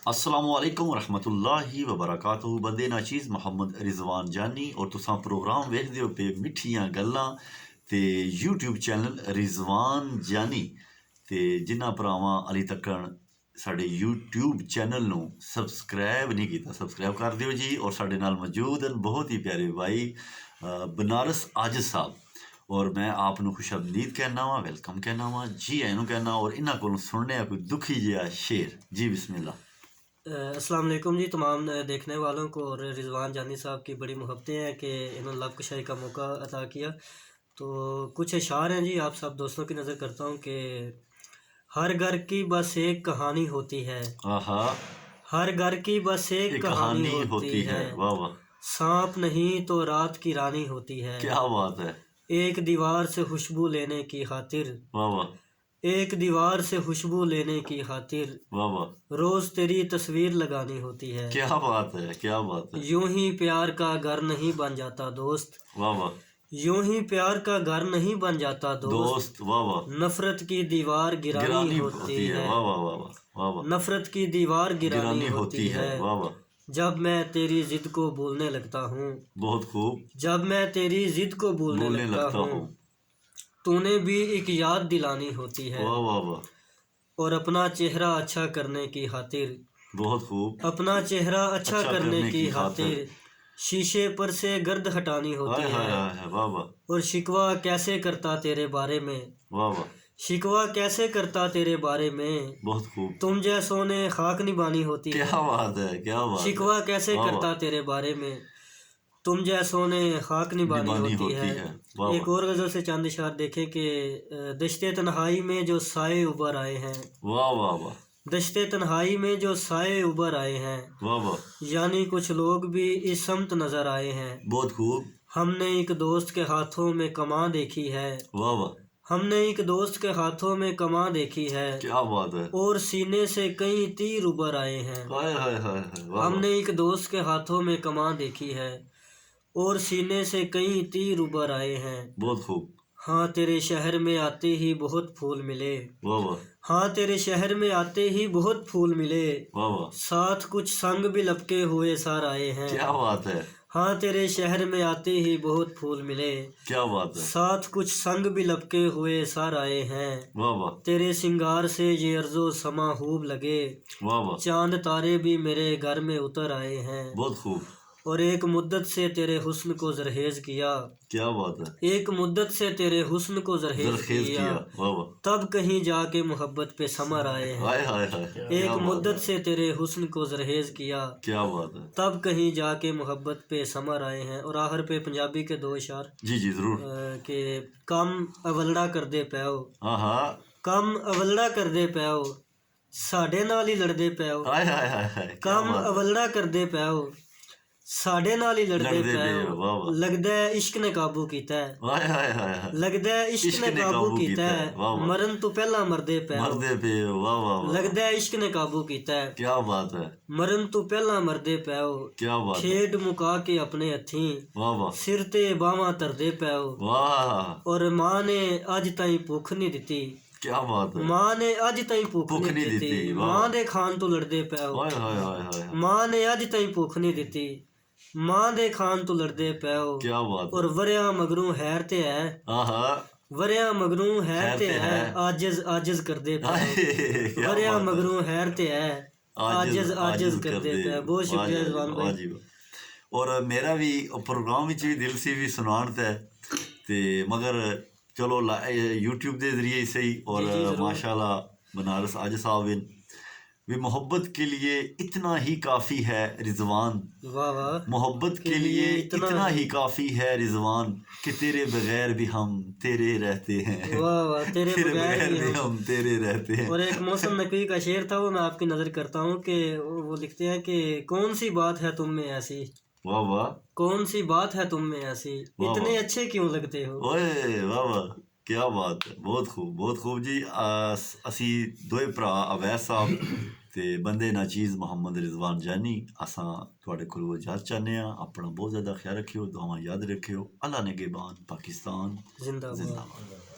अस्सलामु अलैकुम रहमतुल्लाहि व बरकातहू। बंदे नाचीज़ मोहम्मद रिजवान जानी और तुसां प्रोग्राम वेखदे हो पे मिठियां गल्लां ते यूट्यूब चैनल रिजवान जानी ते जिन्हां भरावां अली तक्कन साडे यूट्यूब चैनल नूं सबसक्राइब नहीं कीता सबसक्राइब कर दिओ जी। और साडे नाल मौजूद हैं बहुत ही प्यारे भाई बनारस आजिज़ साहब और मैं आप नूं खुशामदीद कहना वा, वेलकम कहना वा, जी आइनू कहना और इन्हां कोलों सुनने कोई दुखी जिहा शेर। जी बिस्मिल्लाह। अस्सलाम वालेकुम जी तमाम देखने वालों को। और रिजवान जानी साहब की बड़ी मोहब्बतें हैं कि इन्होंने लब कुशाई का मौका अता किया। तो कुछ अशार हैं जी, आप सब दोस्तों की नज़र करता हूँ कि हर घर की बस एक कहानी होती है, आहा, हर घर की बस एक कहानी होती है, वाह वाह, सांप नहीं तो रात की रानी होती है, क्या बात है, एक दीवार से खुशबू लेने की खातिर, वाह वाह, एक दीवार से खुशबू लेने की खातिर वाह वाह, रोज तेरी तस्वीर लगानी होती है। क्या बात है, क्या बात है, यूं ही प्यार का घर नहीं बन जाता दोस्त, वाह वाह, यूं ही प्यार का घर नहीं बन जाता दोस्त, वाह वाह, नफरत की दीवार गिरानी होती है, वाह वाह वाह वाह वाह, नफरत की दीवार गिरानी होती है, वाह वाह, जब मैं तेरी जिद को भूलने लगता हूँ, बहुत खूब, जब मैं तेरी जिद को भूलने लगता हूँ, तूने भी एक याद दिलानी होती है, वाह वाह वाह, और अपना चेहरा अच्छा करने की खातिर, बहुत खूब, अपना चेहरा अच्छा करने की खातिर शीशे पर से गर्द हटानी होती है, वाह वाह, और शिकवा कैसे करता तेरे बारे में, वाह वाह, शिकवा कैसे करता तेरे बारे में, बहुत खूब, तुम जैसों ने खाक निभानी होती है, क्या बात है, क्या बात, शिकवा कैसे करता तेरे बारे में, तुम जैसों ने खाक निभानी होती है। एक और गजल से चंद इशार देखें कि दश्ते तन्हाई में जो साए उभर आए हैं, वाह वाह वाह, दश्ते तन्हाई में जो साए उभर आए हैं, वाह वाह, यानी कुछ लोग भी इस समत नजर आए हैं, बहुत खूब, हमने एक दोस्त के हाथों में कमा देखी है, वाह वाह, हमने एक दोस्त के हाथों में कमा देखी है, क्या बात है, और सीने से कई तीर उभर आए हैं, हाय हाय हाय, हमने एक दोस्त के हाथों में कमा देखी है, और सीने से कई तीर उभर आए हैं, बहुत खूब, हाँ तेरे शहर में आते ही बहुत फूल मिले, वाह वाह, हाँ तेरे शहर में आते ही बहुत फूल मिले, वाह वाह, साथ कुछ संग भी लपके हुए सार आए हैं, क्या बात है, हाँ तेरे शहर में आते ही बहुत फूल मिले, क्या बात है, साथ कुछ संग भी लपके हुए सार आए हैं, वाह वाह, तेरे सिंगार से ये अर्जो समा खूब लगे, वाह वाह, चांद तारे भी मेरे घर में उतर आए हैं, बहुत खूब, और एक मुद्दत से तेरे हुस्न को जरहेज किया, क्या बात है, एक मुद्दत से तेरे हुस्न को जरहेज किया, वाह वाह, तब कहीं जाके मोहब्बत पे समर आए हैं, हाय हाय हाय, एक मुद्दत से तेरे हुस्न को जरहेज किया, क्या बात है, तब कहीं जाके मोहब्बत पे समर आए हैं। और आखिर पे पंजाबी के दो इशार जी जी जरूर, कि कम अवलड़ा कर दे पैओ, हाँ हाँ, कम अवलड़ा कर दे पैओ, साडे नाल ही लड़दे पैओ, हाय हाय हाय हाय, कम अवलड़ा कर दे पैओ, साडे नाल ही लड़दे पैओ, लगदा है इश्क ने काबू कीता है, हाय हाय हाय, लगदा है इश्क ने काबू कीता है, मरन तो पहला मरदे पैओ, वाह वाह, लगदा है इश्क ने काबू कीता है, क्या बात है, मरन तो पहला मरदे पैओ, क्या बात, खेड मुका के अपने हथीं, वाह वाह, सिर ते बावां धरदे पैओ, वाह, और मां ने अज ताईं भुख नहीं दिती, क्या बात है, मां ने अज ताईं भुख नहीं दिती, मां दे खान तो लड़दे पैओ, हाय हाय हाय, मां ने अज ताईं भुख नहीं दिती, मां दे खान तो लड़दे पैओ, क्या बात, और वरिया मगरू हैर ते है, आहा, वरिया मगरू हैर ते है, आजिज आजिज करदे पैओ, वरिया मगरू हैर ते है, आजिज आजिज करदे पैओ। बहुत शुक्रिया रिजवान भाई। और मेरा भी प्रोग्राम विच भी दिल सी भी सुनान है ते मगर चलो यूट्यूब के जरिए ही सही। और माशाल्लाह बनारस आज साहब भी मोहब्बत के लिए इतना ही काफ़ी है रिजवान, वाह वाह, मोहब्बत के लिए इतना ही काफ़ी है रिजवान कि तेरे बगैर भी हम तेरे रहते हैं, वाह वाह, तेरे बगैर भी हम तेरे रहते हैं। और एक मौसम नकवी का शेर था, वो मैं आपकी नज़र करता हूँ कि वो लिखते हैं कि कौन सी बात है तुम में ऐसी, वाह वाह, कौन सी बात है तुम में ऐसी, इतने अच्छे क्यों लगते हो, ओए वाह वाह, क्या बात है, बहुत खूब जी। असी दोए भरा अवैस साहब ते बंदे नाचीज़ मोहम्मद रिजवान जानी असां तुहाडे कोलों इजाज़त चाहते हैं। अपना बहुत ज़्यादा ख्याल रखियो, दुआवां याद रखियो। अल्लाह ने गेबान, पाकिस्तान जिंदाबाद।